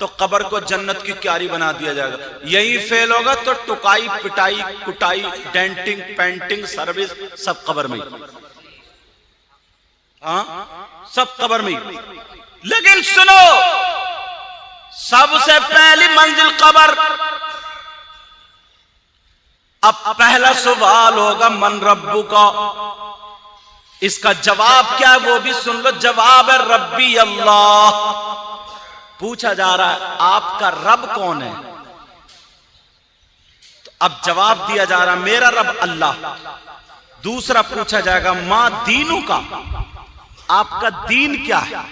तो कब्र को जन्नत की क्यारी बना दिया जाएगा। यही फेल होगा तो टुकाई पिटाई कुटाई डेंटिंग पेंटिंग सर्विस सब कब्र में, हाँ सब कब्र में। लेकिन सुनो, सबसे पहली मंजिल कब्र। अब पहला सवाल होगा मन रब्बु का, इसका जवाब क्या है वो भी सुन लो। जवाब है रब्बी अल्लाह। पूछा जा रहा है आपका रब कौन है, तो अब जवाब दिया जा रहा है मेरा रब अल्लाह। दूसरा पूछा जाएगा मां दीनू का, आपका दीन क्या है,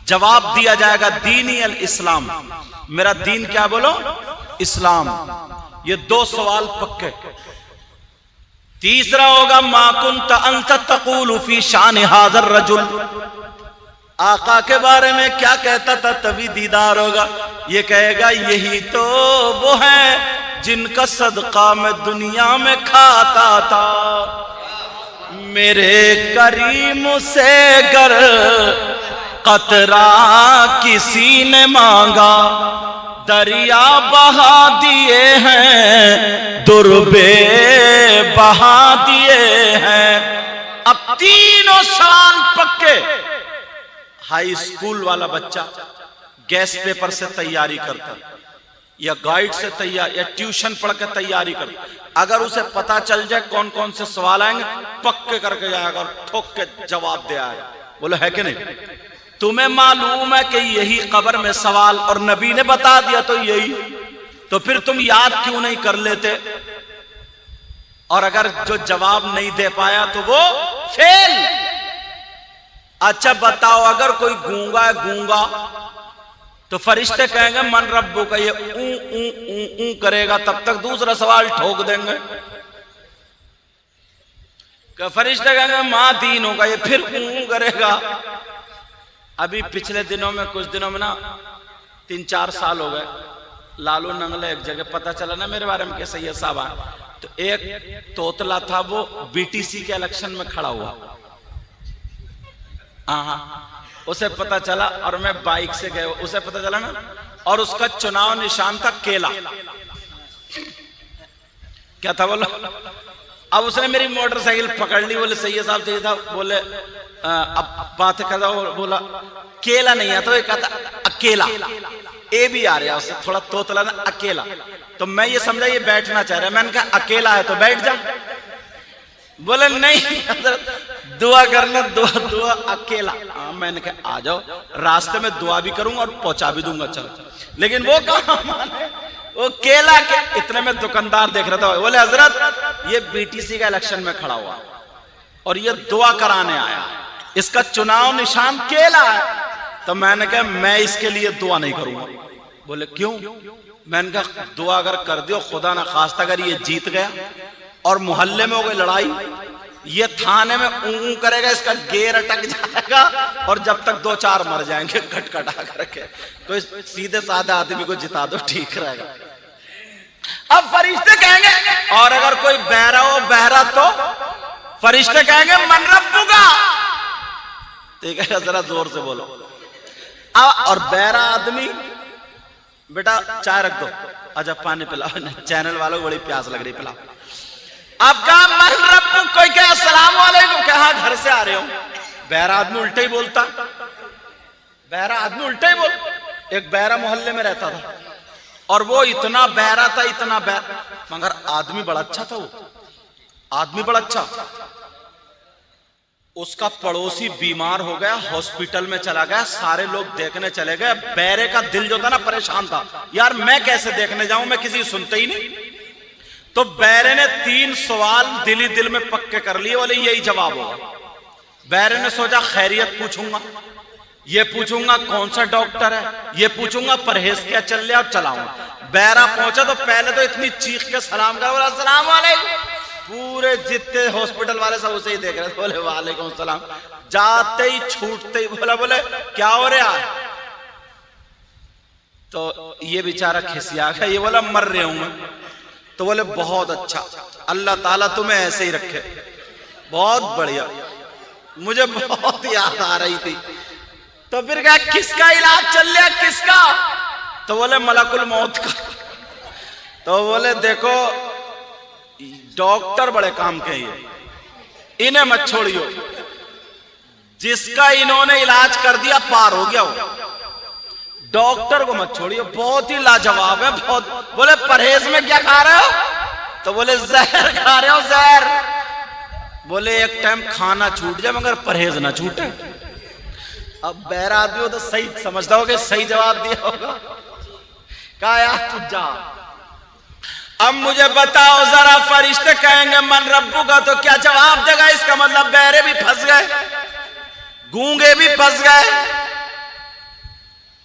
जवाब दिया जाएगा दीनी अल इस्लाम, मेरा दीन क्या, बोलो इस्लाम। ये दो सवाल पक्के। तीसरा होगा मा कुंत अंत तक़ूलु फी शान हाज़र रजुल, आका के बारे में क्या कहता था, तभी दीदार होगा। ये कहेगा यही तो वो है जिनका सदका मैं दुनिया में खाता था। मेरे करीम से गर कतरा किसी ने मांगा, दरिया बहा दिए हैं दुर्बे बहा दिए हैं। अब तीनों सवाल पक्के। हाई स्कूल वाला बच्चा गैस पेपर से तैयारी करता या गाइड से तैयारी या ट्यूशन पढ़ के तैयारी करता, अगर उसे पता चल जाए कौन कौन से सवाल आएंगे पक्के करके जाएगा और ठोक के जवाब दे आएगा। बोलो है कि नहीं? तुम्हें मालूम है कि यही कब्र में सवाल और नबी ने बता दिया तो यही, तो फिर तुम याद क्यों नहीं कर लेते? और अगर जो जवाब नहीं दे पाया तो वो फेल। अच्छा बताओ, अगर कोई गूंगा है गूंगा तो फरिश्ते कहेंगे मन रब्बु का, ये ऊ करेगा तब तक दूसरा सवाल ठोक देंगे। फरिश्ते कहेंगे मां दीन होगा, ये फिर ऊ करेगा। अभी पिछले दिनों में कुछ दिनों में ना 3-4 साल हो गए, लालू नंगले एक जगह पता चला ना मेरे बारे में कि सैयद साहब आए, तो एक तोतला था वो बीटीसी के इलेक्शन में खड़ा हुआ। हाँ उसे पता चला और मैं बाइक से गए, उसे पता चला ना, और उसका चुनाव निशान था केला। क्या था बोलो? अब उसने मेरी मोटरसाइकिल पकड़ ली, बोले सैयद साहब बोले अब बात करता, बोला केला नहीं आता, तो कहता अकेला, ए भी आ रहा, उससे थोड़ा तोतला ना अकेला। तो मैं ये समझा ये बैठना चाह रहा है, मैंने कहा अकेला है तो बैठ जा। बोले नहीं दुआ करना, दुआ अकेला। मैंने कहा आ जाओ, रास्ते में दुआ भी करूंगा और पहुंचा भी दूंगा, चलो। लेकिन वो कहा माने, वो केला के इतने में दुकानदार देख रहा था, बोले हजरत ये बीटीसी का इलेक्शन में खड़ा हुआ और ये दुआ कराने आया, इसका चुनाव निशान केला है। तो मैंने कहा मैं इसके लिए दुआ नहीं करूंगा। बोले क्यों? मैंने कहा दुआ अगर कर दियो, खुदा ना खास्ता अगर ये जीत गया और मोहल्ले में हो गई लड़ाई, ये थाने में ऊं करेगा, इसका गेर अटक जाएगा और जब तक 2-4 मर जाएंगे खटखटा करके, तो इस सीधे साधे आदमी को जिता दो, ठीक रहेगा। अब फरिश्ते कहेंगे, और अगर कोई बहरा हो बहरा तो फरिश्ते कहेंगे मन रब्बु का, ठीक है जरा जोर से बोलो। और बहरा आदमी बेटा चाय रख दो, अच्छा पानी पिलाओ, चैनल वालों को बड़ी प्यास लग रही, पिलाओ। अब कहा मन रब्बु, कोई कहे अस्सलाम वालेकुम, कहा घर से आ रहे हो। बहरा आदमी उल्टा ही बोलता, बहरा आदमी उल्टा ही बोल। एक बहरा मोहल्ले में रहता था और वो इतना बहरा था, इतना बहरा, मगर आदमी बड़ा अच्छा था, वो आदमी बड़ा अच्छा। उसका पड़ोसी बीमार हो गया, हॉस्पिटल में चला गया, सारे लोग देखने चले गए। बहरे का दिल जो था ना परेशान था, यार मैं कैसे देखने जाऊं, मैं किसी सुनते ही नहीं। तो बहरे ने 3 सवाल दिल ही दिल में पक्के कर लिए, बोले यही जवाब होगा। बहरे ने सोचा खैरियत पूछूंगा, ये पूछूंगा कौन सा डॉक्टर है, ये पूछूंगा परहेज क्या चल रहा और चलाऊंगा। बहरा पहुंचा तो पहले तो इतनी चीख के सलाम करा, बोला अस्सलाम वालेकुम। पूरे जितने हॉस्पिटल वाले सब उसे ही देख रहे थे, बोले वालेकुम सलाम। जाते ही छूटते ही बोले क्या हो रहा है? तो ये बेचारा खिसिया गया, ये बोला मर रहा हूं मैं। तो बोले बहुत अच्छा, अल्लाह ताला तुम्हें ऐसे ही रखे, बहुत बढ़िया। मुझे बहुत याद आ रही थी। तो फिर क्या किसका इलाज चल रहा, किसका? तो बोले मलकुल मौत का। तो बोले देखो डॉक्टर बड़े काम के ये, इन्हें मत छोड़ियो, जिसका इन्होंने इलाज कर दिया पार हो गया वो, डॉक्टर को मत छोड़ियो, बहुत ही लाजवाब है बहुत। बोले परहेज में क्या खा रहे हो? तो बोले जहर खा रहे हो जहर। बोले एक टाइम खाना छूट जाए मगर परहेज ना छूटे। अब बहरा आदमी हो तो सही समझता होगा, सही जवाब दिया होगा। कहा यार तू जा। अब मुझे बताओ जरा, फरिश्ते कहेंगे मन रब्बू का, तो क्या जवाब देगा? इसका मतलब बहरे भी फंस गए, गूंगे भी फंस गए,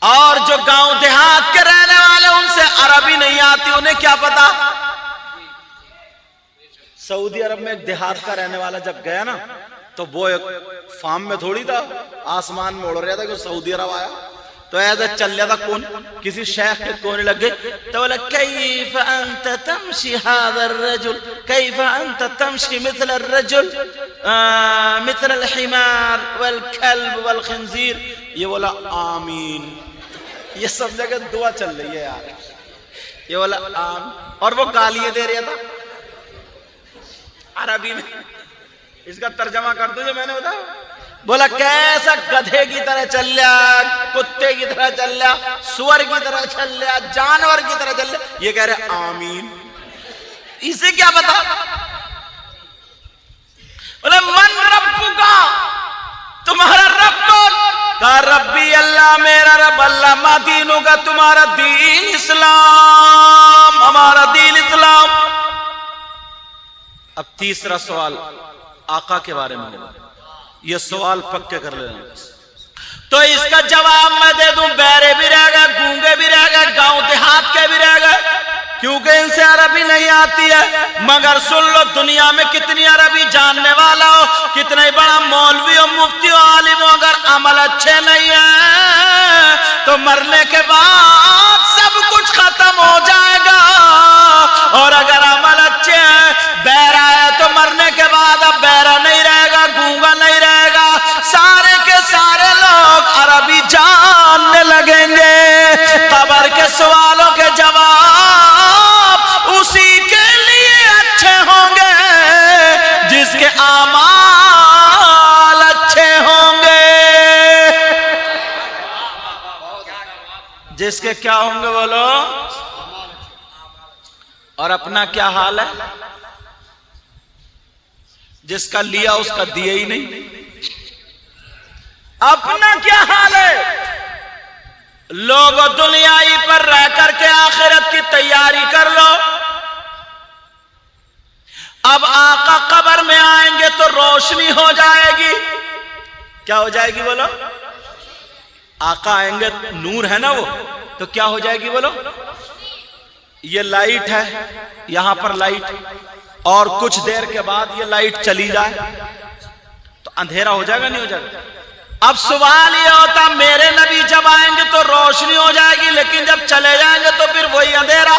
और जो गांव देहात के रहने वाले उनसे अरबी नहीं आती, उन्हें क्या पता। सऊदी अरब में एक देहात का रहने वाला जब गया ना, तो वो एक फार्म में थोड़ी था, आसमान में उड़ रहा था कि सऊदी अरब आया। तो ऐसा चल रहा था, कौन किसी शेख के कोने लग गए। तो बोला कैफ अंत तमशी हादर रजुल, कैफ अंत तमशी मिथल रजुल मिथल हिमार वल कल्ब वल खंजीर। ये बोला आमीन। ये सब जगह दुआ चल रही है यार। ये बोला आमीन, और वो गालियां दे रहा था अरबी में। इसका तर्जमा कर दो जो मैंने बताया। बोला कैसा गधे की तरह चल रहा, कुत्ते की तरह चल रहा, सुअर की तरह चल रहा, जानवर की तरह चल रहा। ये कह रहे आमीन, इसे क्या बता। बोले मन रब्बू का, तुम्हारा रब कौन? कहा रब्बी अल्लाह, मेरा रब अल्लाह। मा दीनों का, तुम्हारा दीन इस्लाम, हमारा दीन इस्लाम। अब तीसरा सवाल आका के बारे में, ये सवाल पक्के कर लेना। तो इसका जवाब मैं दे दूं, बहरे भी रह गए, गूंगे भी रह गए, गांव देहात के भी रह गए, क्योंकि इनसे अरबी नहीं आती है। मगर सुन लो, दुनिया में कितनी अरबी जानने वाला हो, कितना ही बड़ा मौलवी हो, मुफ्ती हो, आलिम हो, अगर अमल अच्छे नहीं है तो मरने के बाद सब कुछ खत्म हो जाएगा। और अगर अमल अच्छे हैं, बहरा है तो मरने के बाद अब बहरा नहीं रहेगा, गूंगा नहीं रहेगा, सारे के सारे लोग अरबी जानने लगेंगे। कब्र के सवालों के जवाब उसी के लिए अच्छे होंगे जिसके आमाल अच्छे होंगे। जिसके क्या होंगे बोलो? और अपना क्या हाल है? जिसका लिया उसका दिया ही नहीं। अपना क्या हाल है? लोगों दुनियाई पर रह करके आखिरत की तैयारी कर लो। अब आका कब्र में आएंगे तो रोशनी हो जाएगी। क्या हो जाएगी बोलो? आका आएंगे, नूर है ना वो, तो क्या हो जाएगी बोलो? ये लाइट है, यहां पर लाइट, और कुछ देर के बाद ये लाइट चली जाए तो अंधेरा हो जाएगा नहीं हो जाएगा? अब सवाल ये होता, मेरे नबी जब आएंगे तो रोशनी हो जाएगी, लेकिन जब चले जाएंगे तो फिर वही अंधेरा?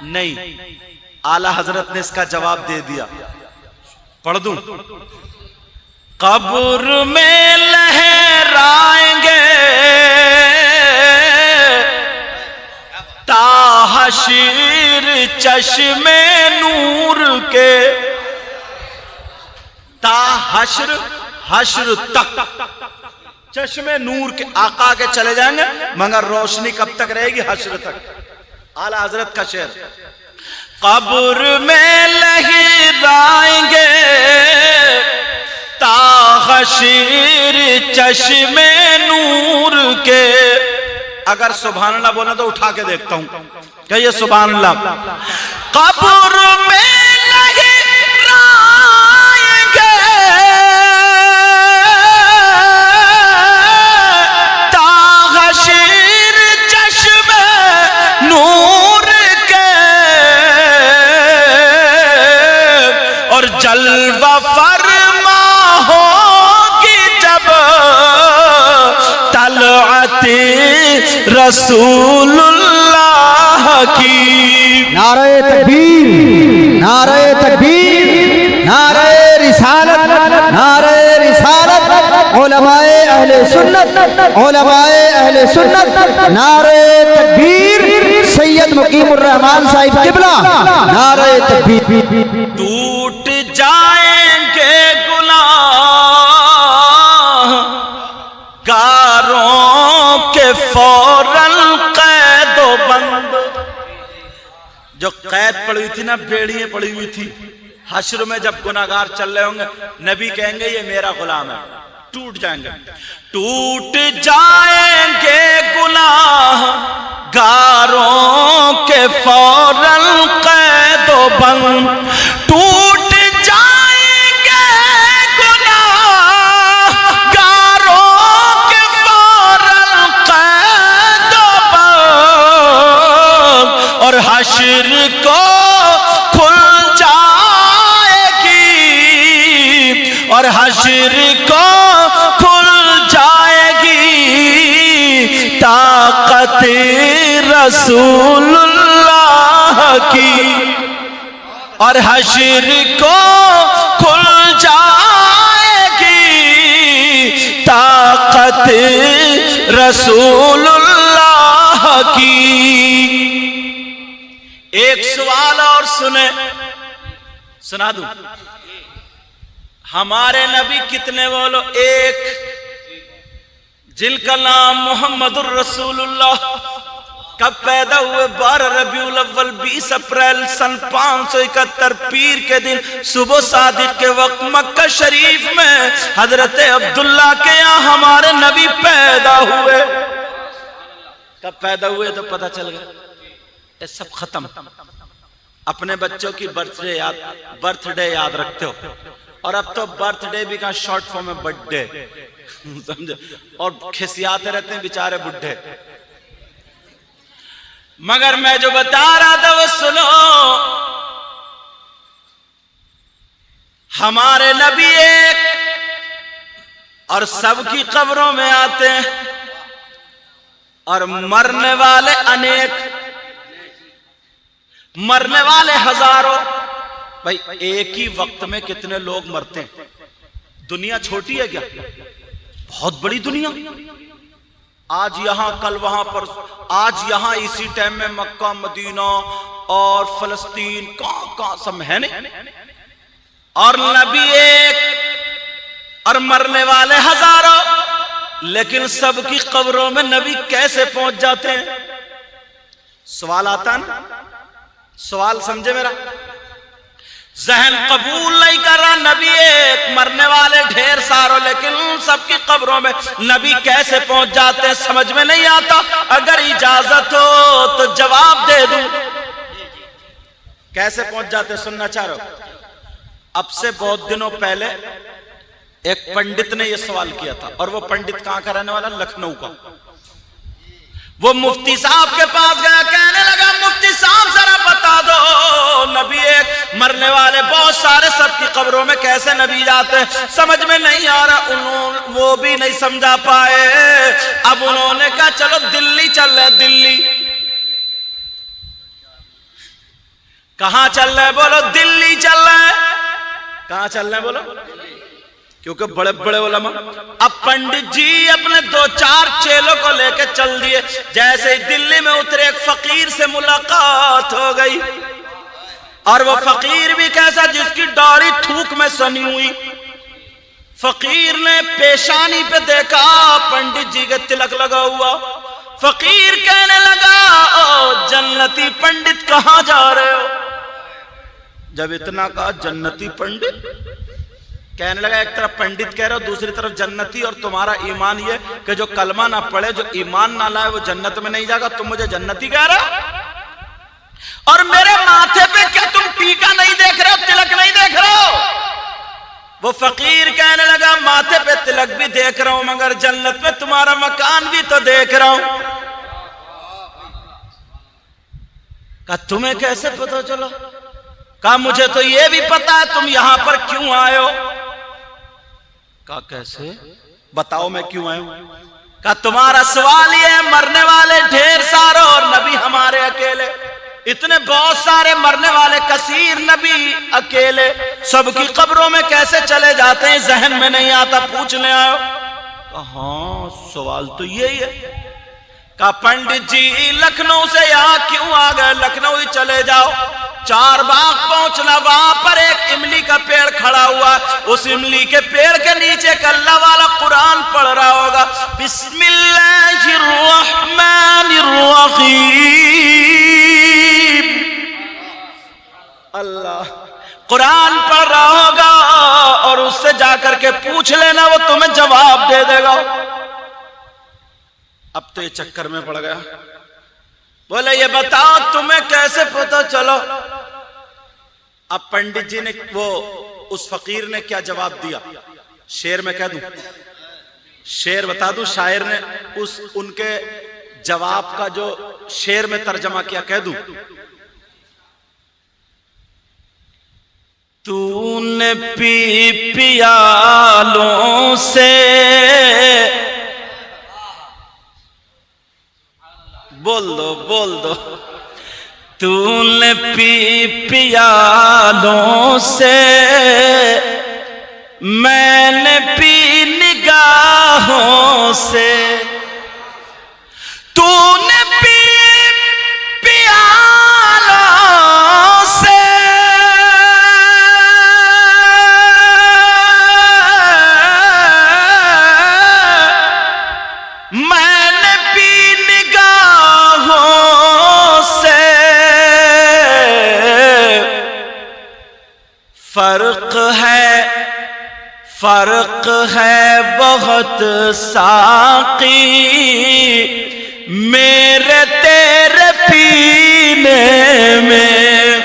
नहीं। आला हजरत ने इसका जवाब दे दिया, पढ़ दूं? कब्र में लहराएंगे ताहशीर चश्मे नूर के। ताहश्र, हश्र तक, चश्मे नूर के आका के चले जाएंगे, मगर रोशनी कब तक रहेगी? हश्र तक। आला हजरत का शेर, कब्र में लहराएंगे ताहशीर चश्मे नूर के। अगर सुभान अल्लाह बोला तो उठा के देखता हूं, कहिए सुभान अल्लाह। कब्र में लहराएंगे ताहशीर चश्मे नूर के, और जलवा फरमा होगी जब तलअते रसूलुल्लाह की। नारे तकबीर, नारे तकबीर, नारे रिसालत, नारे रिसालत, उलमाए अहले सुन्नत, उलमाए अहले सुन्नत, नारे तकबीर। रहमान साहिब किबला, नारे तकबीर। टूट जाएंगे गुनाहगारों के फौरन कैदो बंद। जो कैद पड़ी हुई थी ना, बेड़ियां पड़ी हुई थी, हश्र में जब गुनाहगार चल रहे होंगे, नबी कहेंगे ये मेरा गुलाम है, टूट जाएंगे। टूट जाएंगे गुनाहगारों के फौरन कैदो बंद, टूट जाएंगे गुनाहगारों के फौरन कैदो बंद, और हश्र को खुल जाएगी, और हश्र को खुल जाएगी ताकत रसूलुल्लाह की, और हश्र को खुल जाएगी ताकत रसूलुल्लाह की। एक सवाल और सुना दूं, हमारे नबी कितने बोलो? एक, जिनका नाम मोहम्मदुर रसूलुल्लाह। कब पैदा हुए? 12 रबीउल अव्वल 20 अप्रैल सन 571 पीर के दिन सुबह सादिक के वक्त मक्का शरीफ में हजरत अब्दुल्ला के यहाँ हमारे नबी पैदा हुए। कब पैदा हुए तो पता चल गया, ये सब खत्म। अपने बच्चों की बर्थडे याद रखते हो, और अब तो बर्थडे भी का शॉर्ट फॉर्म में बर्थडे समझो, और खिसियाते रहते हैं बेचारे बुढ़े। मगर मैं जो बता रहा था वो सुनो, हमारे नबी एक और सबकी कब्रों में आते हैं, और मरने वाले अनेक, मरने वाले हजारों। भाई एक ही वक्त में कितने लोग मरते हैं? दुनिया छोटी है क्या? बहुत बड़ी दुनिया। आज यहां कल वहां पर, आज यहां इसी टाइम में मक्का मदीना और फलस्तीन कहां सब है नहीं, और नबी एक और मरने वाले हजारों। लेकिन सबकी कब्रों में नबी कैसे पहुंच जाते हैं? सवाल आता ना, सवाल समझे मेरा, जहन कबूल नहीं कर रहा। नबी एक, मरने वाले ढेर सारों, लेकिन सबकी कब्रों में नबी कैसे पहुंच जाते हैं समझ में नहीं आता। अगर इजाजत हो तो जवाब दे दूं, कैसे पहुंच जाते सुनना चाह रहे हो? अब से बहुत दिनों पहले एक पंडित ने यह सवाल किया था, और वो पंडित कहां का रहने वाला? लखनऊ का। वो मुफ्ती साहब के पास गया, कहने लगा मुफ्ती साहब जरा बता दो, नबी एक, मरने वाले बहुत सारे, सबकी कब्रों में कैसे नबी जाते हैं? समझ में नहीं आ रहा। वो भी नहीं समझा पाए। अब उन्होंने कहा चलो दिल्ली चल रहे। दिल्ली कहां चल रहे? बोलो दिल्ली चल रहे। कहां चल रहे बोलो? क्योंकि बड़े बड़े उलमा। अब पंडित जी अपने 2-4 चेलों को लेकर चल दिए। जैसे ही दिल्ली में उतरे, एक फकीर से मुलाकात हो गई, और वो फकीर भी कैसा? जिसकी दाढ़ी थूक में सनी हुई। फकीर ने पेशानी पे देखा पंडित जी के तिलक लगा हुआ। फकीर कहने लगा, ओ जन्नती पंडित कहां जा रहे हो? जब इतना कहा जन्नती पंडित, कहने लगा एक तरफ पंडित कह रहे हो, दूसरी तरफ जन्नती, और तुम्हारा ईमान ये कि जो कलमा ना पढ़े, जो ईमान ना लाए, वो जन्नत में नहीं जाएगा। तुम मुझे जन्नती कह रहे हो? और मेरे माथे पे क्या तुम टीका नहीं देख रहे हो, तिलक नहीं देख रहे हो? वो फकीर कहने लगा माथे पे तिलक भी देख रहा हूं, मगर जन्नत में तुम्हारा मकान भी तो देख रहा हूं। कहा तुम्हें कैसे पता चला? कहा मुझे तो ये भी पता है तुम यहां पर क्यों आए हो। कहा कैसे? बताओ मैं क्यों आया हूं। कहा तुम्हारा सवाल ये है, मरने वाले ढेर सारे और नबी हमारे अकेले, इतने बहुत सारे मरने वाले कसीर, नबी अकेले, सबकी कब्रों में कैसे चले जाते हैं? जहन में नहीं आता, पूछने आयो। हाँ सवाल तो यही है। का पंडित जी लखनऊ से यहाँ क्यों आ गए, लखनऊ ही चले जाओ। चार बाग पहुंचना, वहां पर एक इमली का पेड़ खड़ा हुआ, उस इमली के पेड़ के नीचे एक अल्लाह वाला कुरान पढ़ रहा होगा, बिस्मिल्लाहिर्रहमानिर्रहीम, अल्लाह कुरान पढ़ रहा होगा, और उससे जाकर के पूछ लेना, वो तुम्हें जवाब दे देगा। अब तो ये चक्कर में पड़ गया। बोले ये बताओ तुम्हें कैसे पता चलो। अब पंडित जी ने, वो उस फकीर ने क्या जवाब दिया, शेर में कह दूं, शेर बता दूं, शायर ने उस उनके जवाब का जो शेर में तर्जमा किया कह दूं। तूने पी पियालों से, बोल दो, तूने पी पियालों से, मैंने पी निगाहों से, तूने पी पियालों से, मैंने पी निगाहों से, फर्क है बहुत साकी, मेरे तेरे पीने में,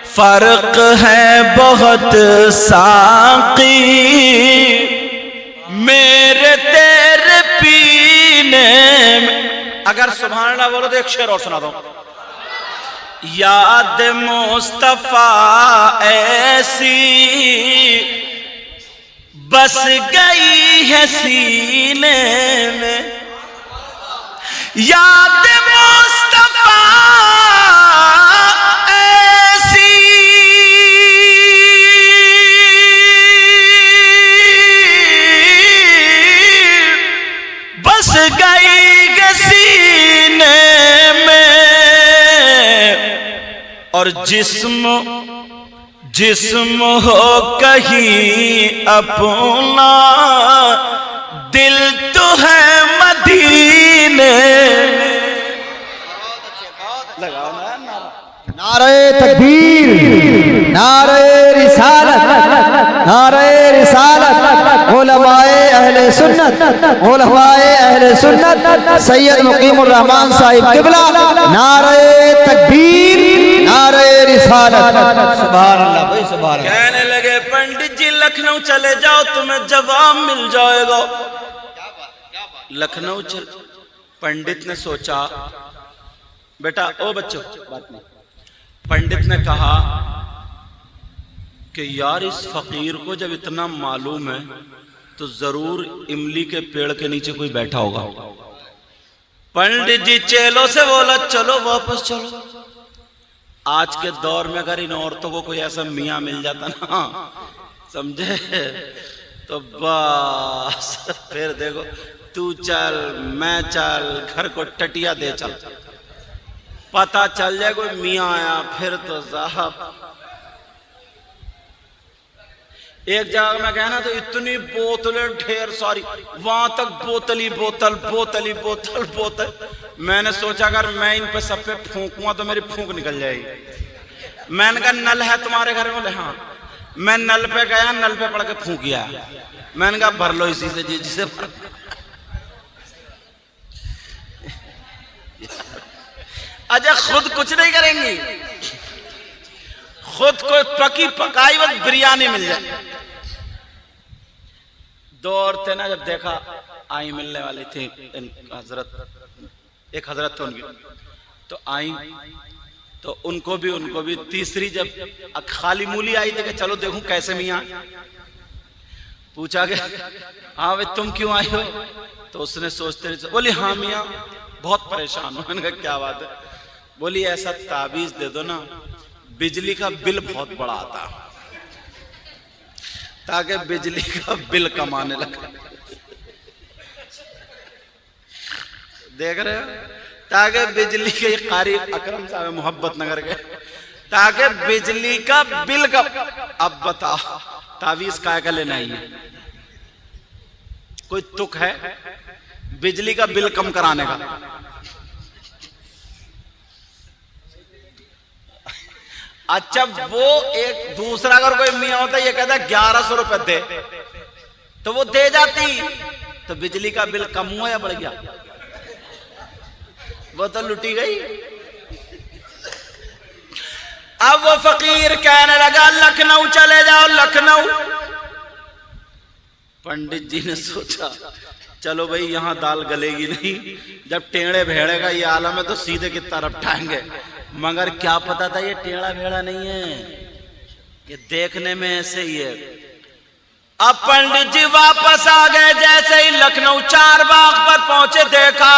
फर्क है बहुत साकी, मेरे तेरे पीने में। अगर सुभान अल्लाह बोलो तो एक शेर और सुना दो। याद मुस्तफा ऐसी बस गई है सीने में, याद मुस्तफा ऐसी बस गई है सीने में, और जिस्म हो कहीं अपना, दिल तो है मदीने। लगाओ ना नारा। नारे तकबीर, नारे रिसालत, नारे रिसालत, उलमाए अहले सुन्नत, उलमाए अहले सुन्नत, सैयद मुकीमुर रहमान साहिब किबला, नारे तकबीर, नारे रिसालत। सुभान अल्लाह भाई, सुभान अल्लाह। कहने लगे पंडित जी लखनऊ चले जाओ, तुम्हें जवाब मिल जाएगा। लखनऊ चल, पंडित ने सोचा, बेटा ओ बच्चों, पंडित ने कहा कि यार इस फकीर को जब इतना मालूम है तो जरूर इमली के पेड़ के नीचे कोई बैठा होगा। पंडित जी चेलों से बोला चलो वापस चलो। आज के दौर में अगर इन औरतों को कोई ऐसा मियाँ मिल जाता ना, समझे, तो बस फिर देखो, तू चल मैं चल, घर को टटिया दे चल, पता चल जाए कोई मियाँ आया फिर तो साहब। एक जगह में गया ना तो इतनी बोतलें ढेर सारी, वहां तक बोतल ही बोतल, बोतल ही बोतल, बोतल। मैंने सोचा अगर मैं इन पे सब पे फूंकूंगा तो मेरी फूंक निकल जाएगी। मैंने कहा नल है तुम्हारे घर में? बोले हाँ। मैं नल पे गया, नल पे पड़ के फूंकिया। मैंने कहा भर लो इसी से, जिसे भर। अजय खुद कुछ नहीं करेंगी, खुद को पकी पकाई वक्त बिरयानी मिल जाए। दो औरतें ना जब देखा आई मिलने वाली थी हजरत, एक हजरत तो उनकी तो आई, तो उनको भी तीसरी जब खाली मूली आई थी कि चलो देखूं कैसे मियाँ। पूछा गया हाँ भाई तुम क्यों आई हो? तो उसने सोचते बोली हाँ मियाँ बहुत परेशान हूं। मैंने कहा क्या बात है? बोली ऐसा ताबीज दे दो ना, बिजली का बिल बहुत बड़ा आता ताकि बिजली का बिल कमाने लगा। देख रहे हो, ताकि बिजली के कारी अकरम साहब मोहब्बत नगर के, ताकि बिजली का बिल का, अब बताओ तावीज काय का लेना ही है? कोई तुक है बिजली का बिल कम कराने का? अच्छा, वो एक दूसरा अगर कोई मियां होता ये कहता 1100 रुपए दे, तो वो दे जाती, तो बिजली का बिल कम हुआ या बढ़ गया? वो तो लुटी गई। अब वो फकीर कहने लगा लखनऊ चले जाओ, लखनऊ। पंडित जी ने सोचा चलो भाई यहां दाल गलेगी नहीं, जब टेढ़े भेड़े का ये आलम है तो सीधे की तरफ ठाएंगे। मगर क्या पता था ये टेढ़ा भेड़ा नहीं है, ये देखने में ऐसे ही है। अब पंडित जी वापस आ गए, जैसे ही लखनऊ चार बाग पर पहुंचे देखा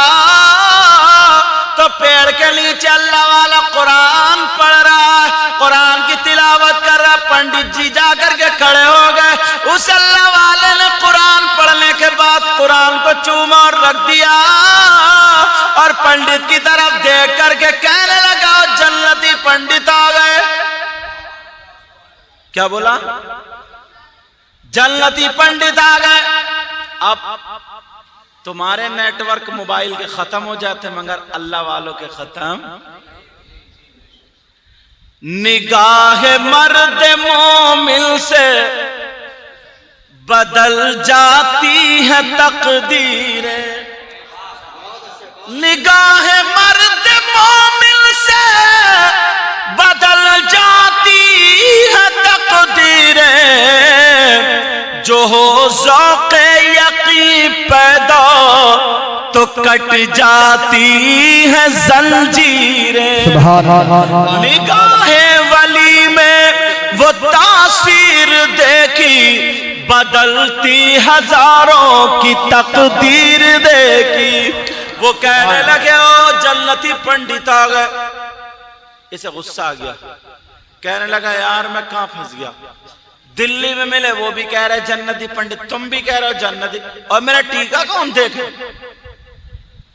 तो पेड़ के नीचे अल्लाह वाला कुरान पढ़ रहा है, कुरान की तिलावत कर रहा। पंडित जी जाकर के खड़े हो गए। उस अल्लाह वाले ने कुरान पढ़ने के बाद कुरान को चूमा और रख दिया और पंडित की तरफ देख करके कहने लगा जन्नती पंडित आ गए। क्या बोला? जन्नती पंडित आ गए। अब तुम्हारे नेटवर्क मोबाइल के खत्म हो जाते मगर अल्लाह वालों के खत्म। निगाह मर्द मोमिन से बदल जाती है तकदीरें, निगाह मर्द मोमिन से बदल जाती है तकदीरें, जो हो ज़ौक़े यक़ीन पैदा तो कट जाती है जंजीरें। निगाहे वली में वो तासीर देखी, बदलती हजारों की तकदीर देखी। वो कहने लगे ओ जन्नती पंडित आ गए। इसे गुस्सा आ गया, कहने लगा यार मैं कहां फंस गया। दिल्ली में मिले वो भी कह रहे जन्नती पंडित, तुम भी कह रहे हो जन्नती, और मेरा टीका कौन देखे?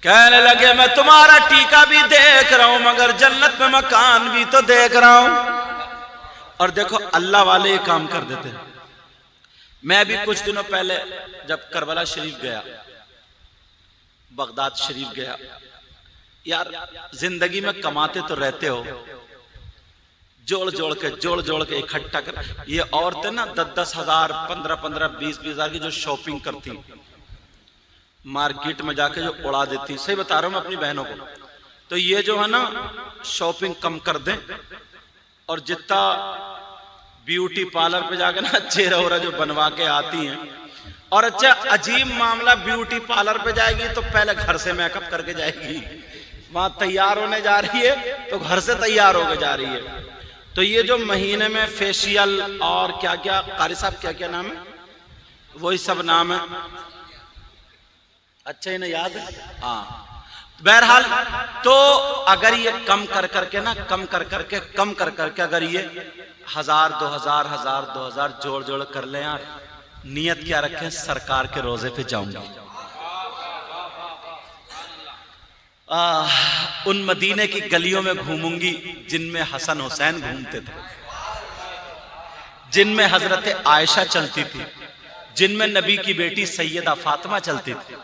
कहने लगे मैं तुम्हारा टीका भी देख रहा हूं मगर जन्नत में मकान भी तो देख रहा हूं। और देखो अल्लाह वाले ये काम कर देते। मैं भी कुछ दिनों पहले जब करबला शरीफ गया, बगदाद शरीफ गया, यार जिंदगी में कमाते तो रहते हो, जोड़ जोड़ के इकट्ठा कर। ये औरतें ना 10-10 हजार 15-15 20-20 हजार की जो शॉपिंग करती, मार्केट में जाके जो उड़ा देती, सही बता रहा हूं मैं अपनी बहनों को। तो ये जो है ना शॉपिंग कम कर दें और जितना ब्यूटी पार्लर पे जाके ना चेहरा वोरा जो बनवा के आती हैं। और अच्छा अजीब मामला, ब्यूटी पार्लर पे जाएगी तो पहले घर से मेकअप करके जाएगी, वहां तैयार होने जा रही है तो घर से तैयार होकर जा रही है। तो ये जो महीने में फेशियल और क्या क्या, कारी साहब क्या क्या नाम है, वही सब नाम है, अच्छा इन्हें याद है। हाँ बहरहाल, तो अगर ये कम कर करके ना कम कर करके अगर ये 1000 2000 जोड़ कर ले यार, नियत क्या रखें सरकार के रोजे पे जाऊंगा। उन मदीने की गलियों में घूमूंगी जिनमें हसन हुसैन घूमते थे, जिनमें हजरत आयशा चलती थी, जिनमें नबी की बेटी सैयदा फातिमा चलती थी,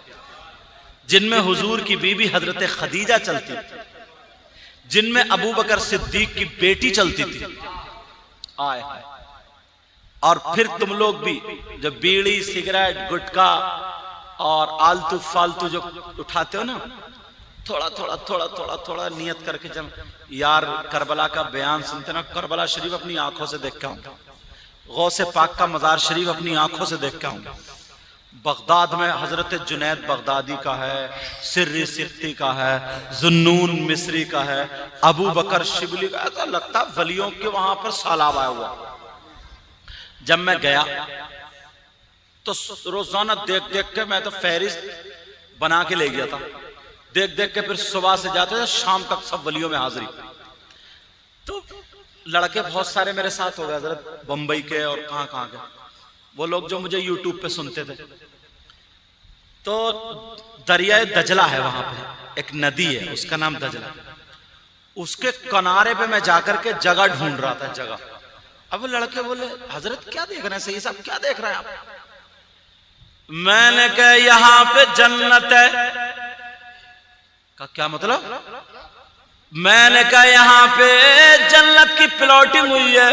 जिनमें हुजूर की बीबी हजरत खदीजा चलती थी, जिनमें अबू बकर सिद्दीक की बेटी चलती थी। आए और फिर तुम लोग भी जो बीड़ी सिगरेट गुटखा और आलतू फालतू जो उठाते हो ना, थोड़ा नियत करके जब यार करबला का बयान सुनते ना, करबला शरीफ अपनी आंखों से देख के आऊं, गौसे पाक का मजार शरीफ अपनी आंखों से देख के आऊं, बगदाद में हजरत जुनैद बगदादी का है, सिर्री सिक्ती का है, जुन्नून मिस्री का है, अबू बकर शिबली का, ऐसा लगता वलियों के वहां पर सालाब आया हुआ। जब मैं गया तो रोजाना देख देख के मैं तो फहरिस्त बना के ले गया था, देख देख के फिर सुबह से जाते थे शाम तक सब वलियों में हाजिरी। तो लड़के बहुत सारे मेरे साथ हो गए हजरत, बंबई के और कहां के, वो लोग जो मुझे यूट्यूब पे सुनते थे। तो दरिया दजला है वहां पे, एक नदी है, उसका नाम दजला। उसके किनारे पे मैं जाकर के जगह ढूंढ रहा था, जगह। अब वो लड़के बोले, हजरत क्या देख रहे हैं, सही साहब क्या देख रहे हैं आप? मैंने कहा यहां पे जन्नत है। का क्या मतलब? मैंने कहा यहां पे जन्नत की प्लॉटिंग हुई है,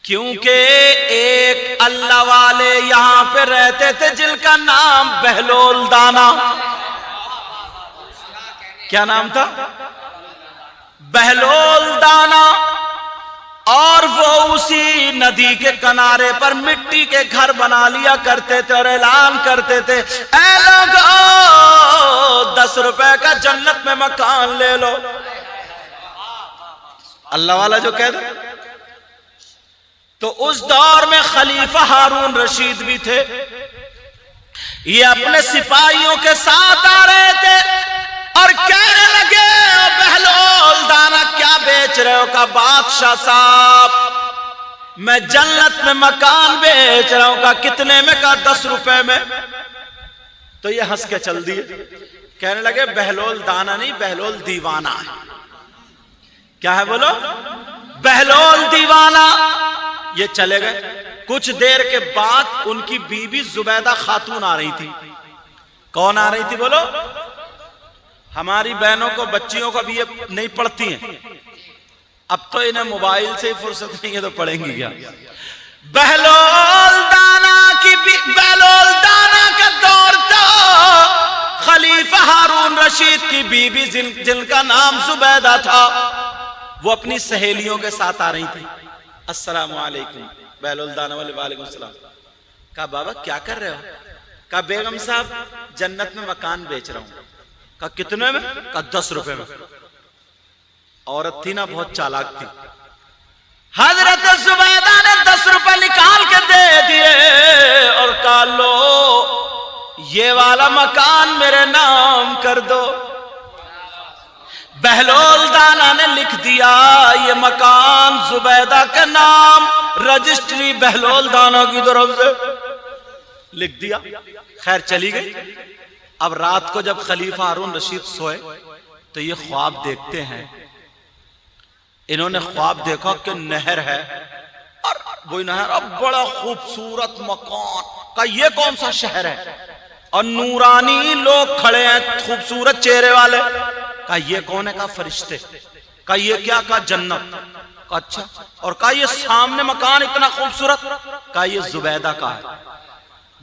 क्योंकि एक अल्लाह वाले यहां पे रहते थे जिनका नाम बहलोल दाना। क्या नाम था? बहलोल दाना। और वो उसी नदी के किनारे पर मिट्टी के घर बना लिया करते थे और ऐलान करते थे, ऐ लोगों 10 रुपए का जन्नत में मकान ले लो। अल्लाह वाला जो कह दे। तो उस दौर में खलीफा हारून रशीद भी थे। ये अपने सिपाहियों के साथ आ रहे थे और कहने लगे, बहलोल दाना क्या बेच रहे हो? का बादशाह साहब मैं जन्नत में मकान बेच रहा हूं। का कितने में? का 10 रुपए में। तो ये हंस के चल दिए, कहने लगे बहलोल दाना नहीं, बहलोल दीवाना है। क्या है बोलो? बहलोल दीवाना। ये चले गए। कुछ देर के बाद उनकी बीबी जुबैदा खातून आ रही थी। कौन आ रही थी बोलो? हमारी बहनों को, बच्चियों को भी ये नहीं पढ़ती हैं। अब तो इन्हें मोबाइल से ही फुर्सत नहीं है, तो पढ़ेंगी क्या? बहलोल दाना की, बहलोल दाना का दौर था। खलीफा हारून रशीद की बीबी जिनका नाम जुबैदा था, वो अपनी सहेलियों के साथ आ रही थी। अस्सलाम वालेकुम। बहलोल दाना वाले वालेकुम सलाम। कहा बाबा क्या कर रहे हो? कहा बेगम साहब जन्नत में मकान बेच रहा हूं। कहा कितने में? कहा 10 रुपए में। औरत थी ना, बहुत चालाक थी। हजरत जुबैदा ने 10 रुपए निकाल के दे दिए और कहा लो ये वाला मकान मेरे नाम कर दो। बहलोल दाना ने लिख दिया ये मकान जुबैदा के नाम, रजिस्ट्री बहलोल दाना की तरफ से लिख दिया। खैर चली गई। अब रात को जब खलीफा हारून रशीद सोए तो ये ख्वाब देखते हैं। इन्होंने ख्वाब देखा कि नहर है और वो नहर, अब बड़ा खूबसूरत मकान। का ये कौन सा शहर है? और नूरानी लोग खड़े हैं, खूबसूरत चेहरे वाले। का ये कौन है? का फरिश्ते। का ये क्या? का जन्नत। का अच्छा। और का ये सामने मकान इतना खूबसूरत? का ये जुबैदा का है।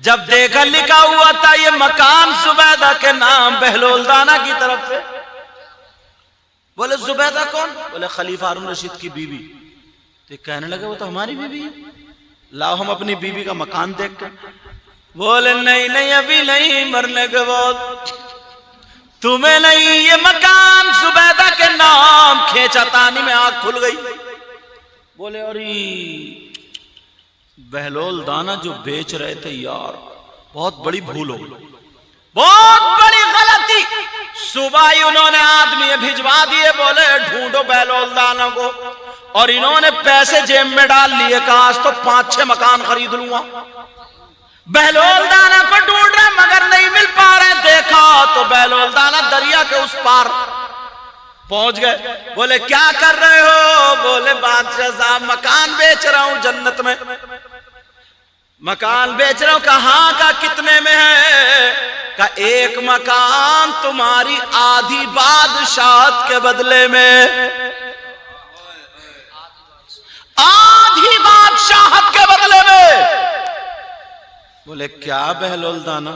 जब देखा लिखा हुआ था ये मकान जुबैदा के नाम, बहलोल दाना की तरफ से। बोले जुबैदा कौन? बोले खलीफा हारून रशीद की बीवी। तो कहने लगे वो तो हमारी बीवी है, लाओ हम अपनी बीवी का मकान देख कर। बोले नहीं नहीं अभी नहीं, मरने के बाद तुम्हें नहीं, ये मकान जुबैदा के नाम। खींचा तानी में आंख खुल गई। बोले अरे बहलोल दाना जो बेच रहे थे यार, बहुत बड़ी भूल हो गई, बहुत बड़ी गलती। सुबह ही उन्होंने आदमी भिजवा दिए, बोले ढूंढो बहलोल दाना को। और इन्होंने पैसे जेब में डाल लिए, कहा आज तो 5-6 मकान खरीद लूंगा। बहलोल दाना को ढूंढ रहे मगर नहीं मिल पा रहे। देखा तो बहलोल दाना दरिया के उस पार पहुंच गए। बोले क्या कर रहे हो? बोले बादशाह साहब मकान बेच रहा हूं जन्नत में, मकान बेच रहा हूं। कहां का? कितने में है? का एक मकान तुम्हारी आधी बादशाहत के बदले में, आधी बादशाहत के बदले में। बोले क्या बहलोल दाना,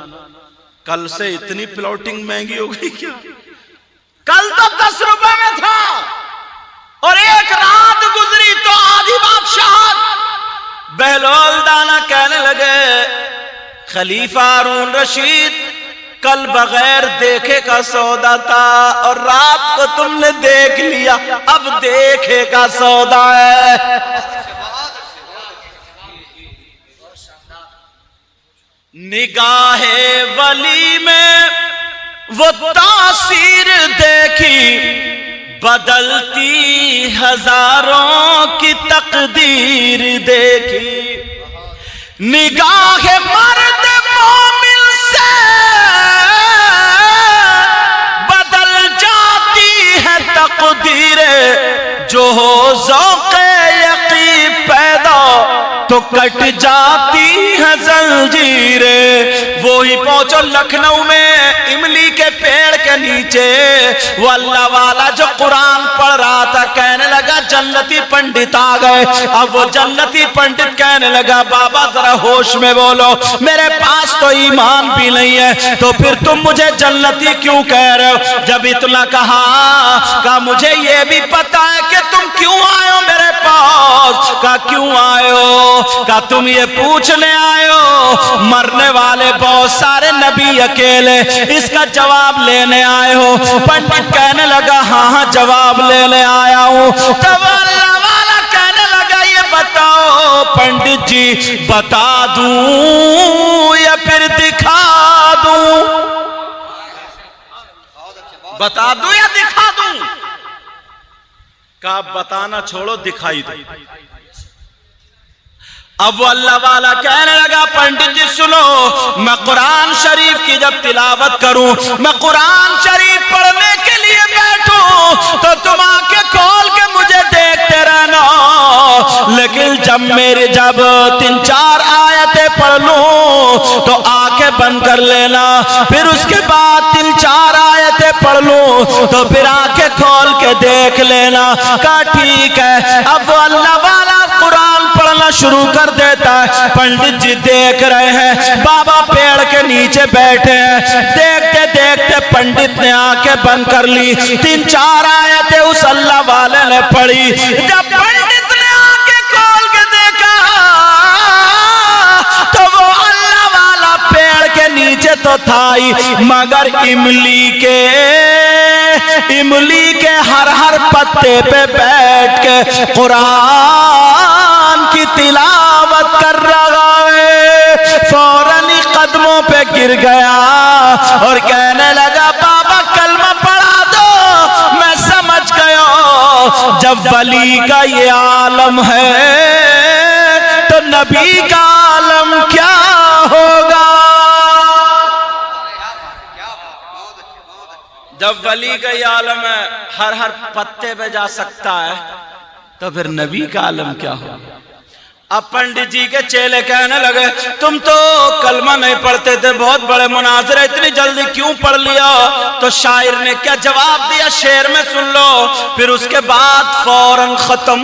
कल से इतनी प्लॉटिंग महंगी हो गई क्या? कल तो 10 रुपए में था और एक रात गुजरी तो आधी बादशाहत। बहलोल दाना कहने लगे खलीफा हारून रशीद कल बगैर देखे का सौदा था और रात को तुमने देख लिया, अब देखे का सौदा है। निगाहे वली में वो तासीर देखी, बदलती हजारों की तकदीर देखी। निगाहे मर्द मोमिन से तकदीर जो हो ज़ौक़े यक़ी पैदा तो कट जाती है जंजीरें। वो ही पहुंचो लखनऊ में इमली के पेड़ के नीचे, वो अल्लाह वाला जो कुरान पढ़ रहा था कहने लगा जन्नती पंडित आ गए। अब वो जन्नती पंडित कहने लगा बाबा जरा होश में बोलो, मेरे पास तो ईमान भी नहीं है, तो फिर तुम मुझे जन्नती क्यों कह रहे हो? जब इतना कहा मुझे ये भी पता है कि तुम क्यों आए हो मेरे पास। कहा क्यों आए हो? कहा तुम ये पूछने आए हो मरने वाले बहुत सारे नबी अकेले, इसका जवाब लेने आए हो? पंडित कहने लगा हाँ हाँ जवाब लेने आया हूं। तब अल्लाह वाला कहने लगा ये बताओ पंडित जी, बता दूं या फिर दिखा दूं? बता दूं या दिखा दूं? कहा बताना छोड़ो दिखाई दो। अब वो अल्लाह वाला कहने लगा पंडित जी सुनो, मैं कुरान शरीफ की जब तिलावत करूं, मैं कुरान शरीफ पढ़ने के लिए बैठूं तो तुम आंखें खोल के मुझे देखते रहना, लेकिन जब 3-4 आयतें पढ़ लूं तो आंखें बंद कर लेना, फिर उसके बाद 3-4 आयतें पढ़ लूं तो फिर आंखें खोल के देख लेना। कहा ठीक है। अब वो अल्लाह वाला कुरान पढ़ना शुरू कर देता है। पंडित जी देख रहे हैं, बाबा पेड़ के नीचे बैठे हैं। देखते देखते पंडित ने आंखें बंद कर ली, 3-4 आयतें उस अल्लाह वाले ने पढ़ी। जब पंडित ने आंखें खोल के देखा तो वो अल्लाह वाला पेड़ के नीचे तो था ही, मगर इमली के हर पत्ते पे बैठ के कुरान की तिलावत कर रहा है। फौरन ही कदमों पे गिर गया और कहने लगा बाबा कलमा पढ़ा दो, मैं समझ गया जब वली का ये आलम है तो नबी का आलम क्या होगा। जब वली का ये आलम है हर पत्ते पे जा सकता है तो फिर नबी का आलम क्या होगा। अब पंडित जी के चेले कहने लगे तुम तो कलमा नहीं पढ़ते थे, बहुत बड़े मुनाज़रे, इतनी जल्दी क्यों पढ़ लिया? तो शायर ने क्या जवाब दिया शेर में सुन लो, फिर उसके बाद फौरन खत्म।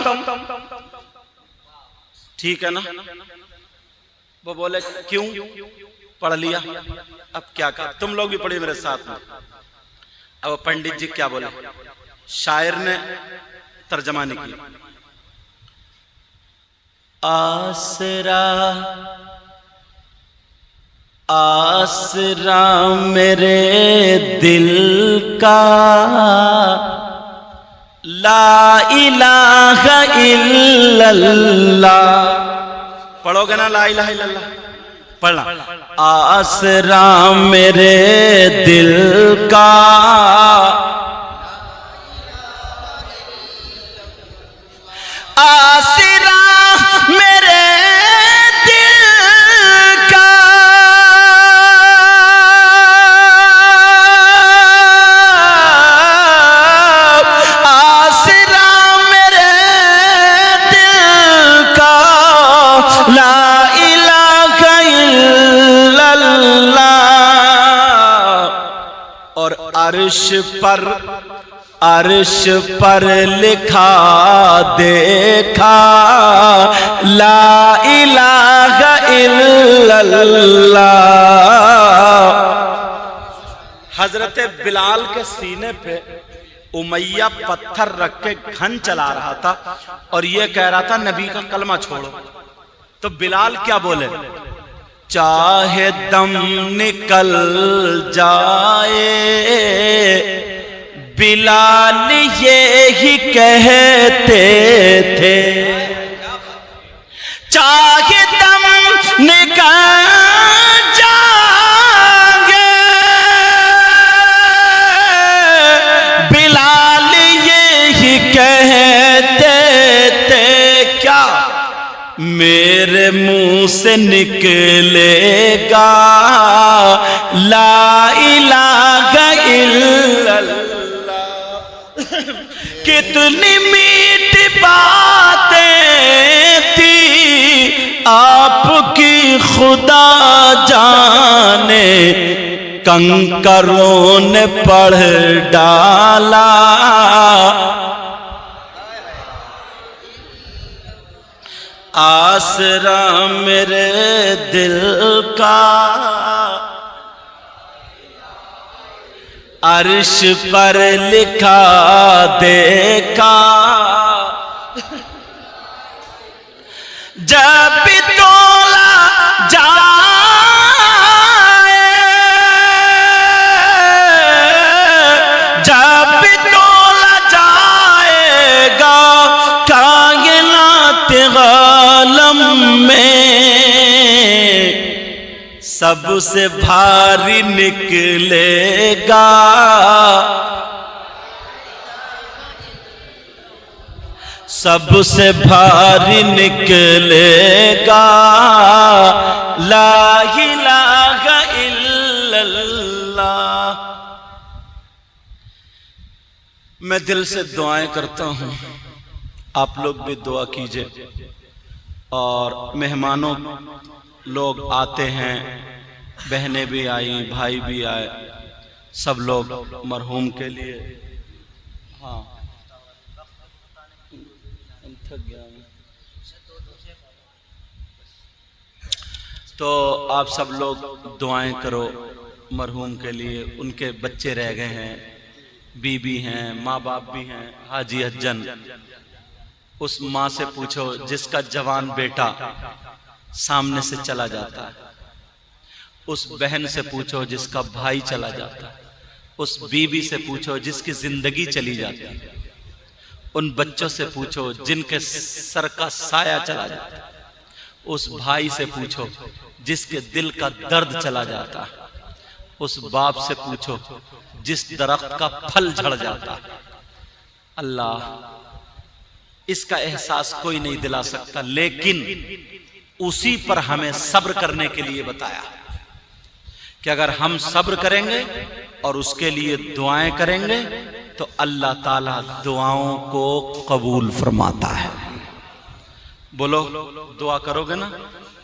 ठीक है ना? वो बोले क्यों पढ़ लिया? अब क्या कर, तुम लोग भी पढ़िए मेरे साथ में। अब पंडित जी क्या बोले, शायर ने तर्जमा नहीं किया। आसरा आसरा मेरे दिल का ला इलाहा इल्लल्लाह। पढ़ोगे ना ला इलाहा इल्लल्लाह? पढ़ना। आसरा मेरे दिल का आसरा मेरे दिल का आसरा मेरे दिल का ला इलाहा इल्लल्लाह। और अर्श पर लिखा देखा ला इलाहा इल्लल्लाह। हजरत बिलाल के सीने पे उमैया पत्थर रख के घन चला रहा था और ये कह रहा था नबी का कलमा छोड़ो। तो बिलाल क्या बोले, चाहे दम निकल जाए बिलाल ये ही कहते थे, चाहे दम निकल जाएंगे बिलाल ये ही कहते थे। क्या मेरे मुंह से निकलेगा ला इलाहा इल्लल्लाह। कितनी मीठी बातें थी आपकी खुदा जाने, कंकरों ने पढ़ डाला। आसरा मेरे दिल का अर्श पर लिखा देखा, जब भी तोला जाए, जब भी तोला जाएगा कायनात आलम में, सबसे भारी निकलेगा सबसे भारी निकलेगा ला इलाहा इल्लल्लाह। मैं दिल से दुआएं करता हूं, आप लोग भी दुआ कीजिए। और मेहमानों लोग आते हैं, बहनें भी आई, भाई भी आए, सब लोग मरहूम के लिए। हाँ थक गया मैं। तो आप सब लोग दुआएं करो मरहूम के लिए। उनके बच्चे रह गए हैं, बीबी हैं, माँ बाप भी हैं, हाजी हज्जन। उस माँ से पूछो जिसका जवान बेटा सामने से चला जाता है, उस बहन से पूछो जिसका भाई चला जाता है, उस बीबी से पूछो जिसकी जिंदगी चली जाती है, उन बच्चों से पूछो जिनके सर का साया चला जाता है, उस भाई से पूछो जिसके दिल का दर्द चला जाता है, उस बाप से पूछो जिस दरख्त का फल झड़ जाता है। अल्लाह, इसका एहसास कोई नहीं दिला सकता, लेकिन उसी पर हमें सब्र करने के लिए बताया कि अगर हम सब्र करेंगे और उसके लिए दुआएं करेंगे तो अल्लाह ताला दुआओं को कबूल फरमाता है। बोलो दुआ करोगे ना?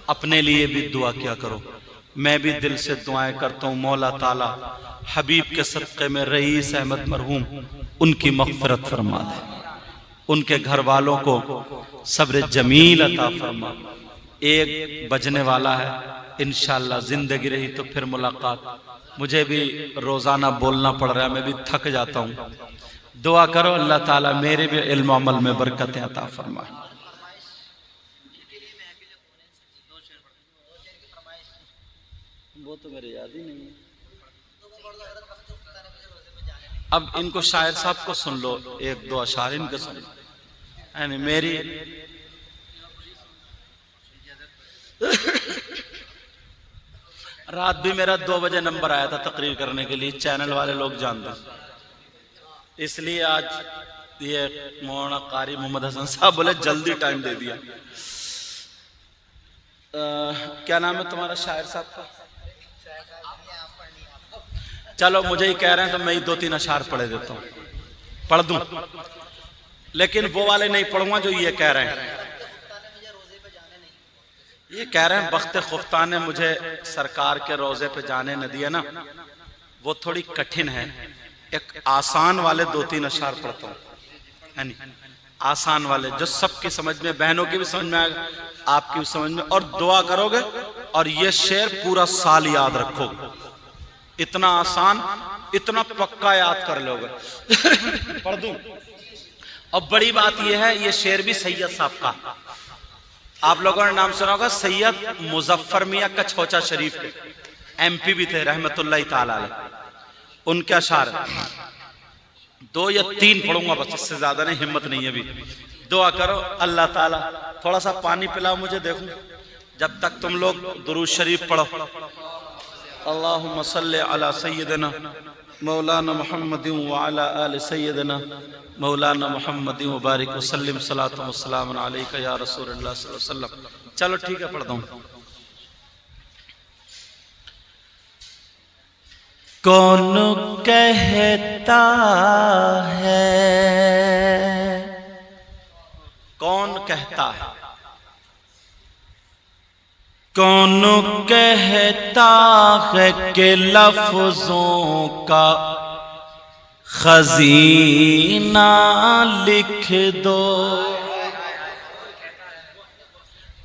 अपने लिए भी दुआ किया करो। मैं भी दिल से दुआएं करता हूँ, मौला ताला हबीब के सदक़े में रईस अहमद मरहूम उनकी मग़फ़िरत फरमा दे, उनके घर वालों को सब्र जमील अता फरमा। एक बजने वाला है, इंशाअल्लाह जिंदगी रही तो फिर मुलाकात। मुझे भी रोजाना बोलना पड़ रहा है, मैं भी थक जाता हूँ। दुआ करो अल्लाह ताला मेरे भी इल्म अमल में बरकतें अता फरमाए। वो तो मेरे याद ही नहीं है। अब इनको शायर साहब को सुन लो, एक दो अशार इनके सुन लो। यानी मेरी रात भी मेरा 2 बजे नंबर आया था तकरीर करने के लिए, चैनल वाले लोग जानते, इसलिए आज ये मौलाना कारी मोहम्मद हसन साहब बोले जल्दी टाइम दे दिया। क्या नाम है तुम्हारा शायर साहब का? चलो मुझे ही कह रहे हैं तो मैं ही 2-3 अशार पढ़े देता हूँ, पढ़ दूं, लेकिन वो वाले नहीं पढ़ूंगा जो ये कह रहे हैं। ये कह रहे हैं बख्त खुफ्ता ने मुझे सरकार के रोजे पे जाने न दिया ना, वो थोड़ी कठिन है। एक आसान वाले 2-3 अशार पढ़ता हूँ, यानी आसान वाले जो सबकी समझ में, बहनों की भी समझ में आएगा, आपकी भी समझ में, और दुआ करोगे और ये शेर पूरा साल याद रखोगे। इतना आसान, इतना पक्का याद कर लोगे। पढ़ दूं? और बड़ी बात यह है, ये शेर भी सैयद साहब का, आप लोगों ने नाम सुना होगा, सैयद मुजफ्फर मियां कछोचा शरीफ के MP भी थे रहमतुल्लाह ताला अलैह। उनके अशार 2 या 3 पढ़ूंगा बस, इससे ज्यादा नहीं, हिम्मत नहीं है अभी। दुआ करो अल्लाह ताला, थोड़ा सा पानी पिलाओ मुझे, देखूं जब तक तुम लोग दुरूद शरीफ पढ़ो। अल्लाहुम्मा सल्ली अला सय्यिदना मौलाना मुहम्मदिन व अला आलि सय्यिदना मौलाना मुहम्मदिन व बारिक वसल्लिम सलातु व सलाम अलैका या रसूलुल्लाह सल्लल्लाहु अलैहि वसल्लम। चलो ठीक है, पढ़ता हूँ। कौन कहता है, कौन कहता है, कौन कहता है कि लफ्जों का खजीना लिख दो।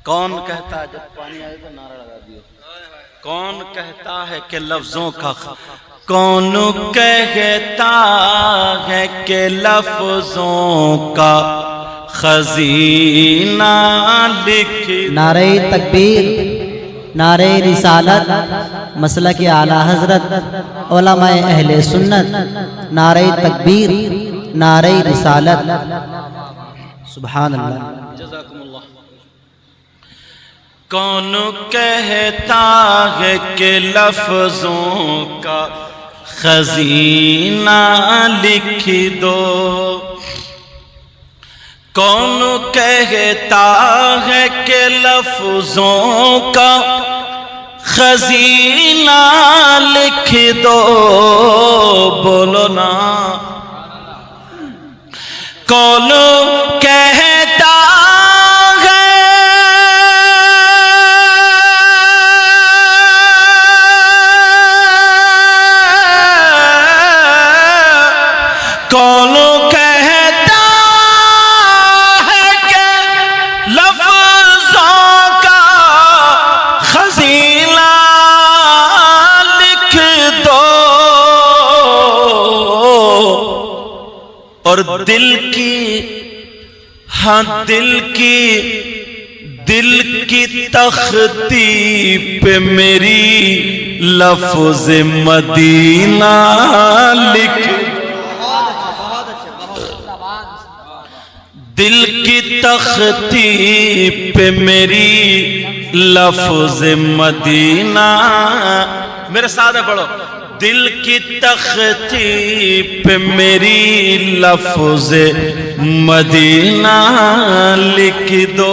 कौन कहता है, जब पानी आए तो नारा लगा दियो। कौन कहता है कि लफ्जों का, कौन कहता है कि लफ्जों का खजीना लिख दो। नारे तकबीर, नारे रिसालत, मसला के आला हजरत, उलमाए अहले सुन्नत, नारे तकबीर, नारे रिसालत। सुभान अल्लाह। जज़ाकुमुल्लाह। कौन कहता है कि लफ्जों का खजीना लिख दो। कौन कहता है कि लफ्जों का खजीना लिख दो। बोलो ना। कौन कहता है, कौन कहता है कि लफ्जों का खजीना लिख दो। और दिल की, हाँ दिल की तख्ती पे मेरी लफ्ज मदीना लिख। दिल की तख्ती पे मेरी लफ्ज मदीना, मेरे साथ है पढ़ो। दिल की तख्ती पे मेरी लफ्ज मदीना लिख दो।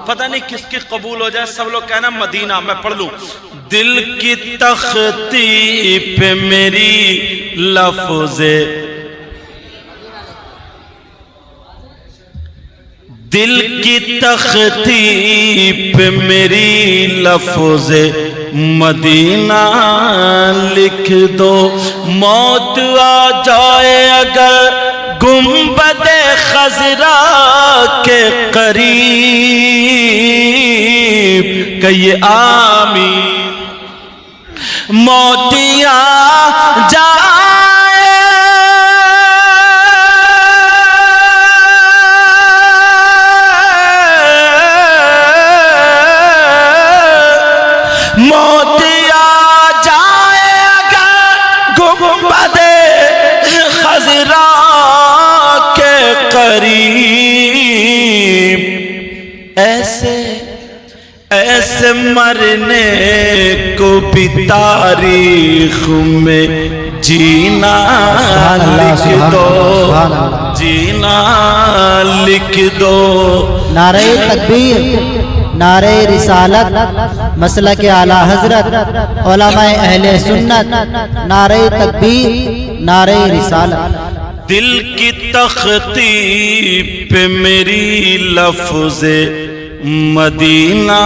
पता नहीं किसकी कबूल हो जाए, सब लोग कहना मदीना, मैं पढ़ लूं। दिल की तख्ती पे मेरी लफ्ज, दिल की तख्ती पे मेरी लफ्ज मदीना लिख दो। मौत आ जाए अगर गुंबदे खजरा के करीब, कहिए आमीन। मौत आ जाए करीब, ऐसे मरने को भी तारीख में जीना लिख दो, जीना लिख दो। नारे तकबीर, नारे रिसालत, मसला के आला हजरत, उलमाए अहले सुन्नत, नारे तकबीर, नारे रिसालत। दिल की तख्ती पे मेरी लफ्ज मदीना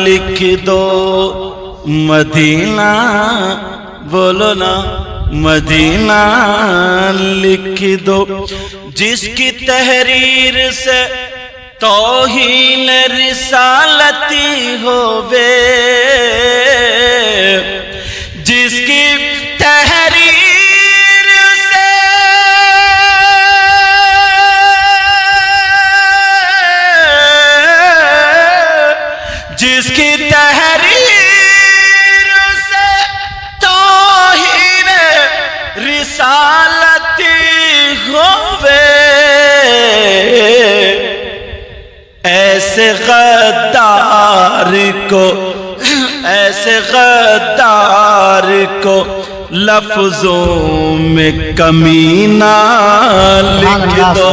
लिख दो। मदीना बोलो ना, मदीना लिख दो। जिसकी तहरीर से तौहीन रिसालती होवे, जिसकी तहरीर से, जिसकी तहरीर से तौहीन रिसालती होवे, ऐसे गद्दार को, ऐसे गद्दार को लफ्जों में कमी ना लिख दो।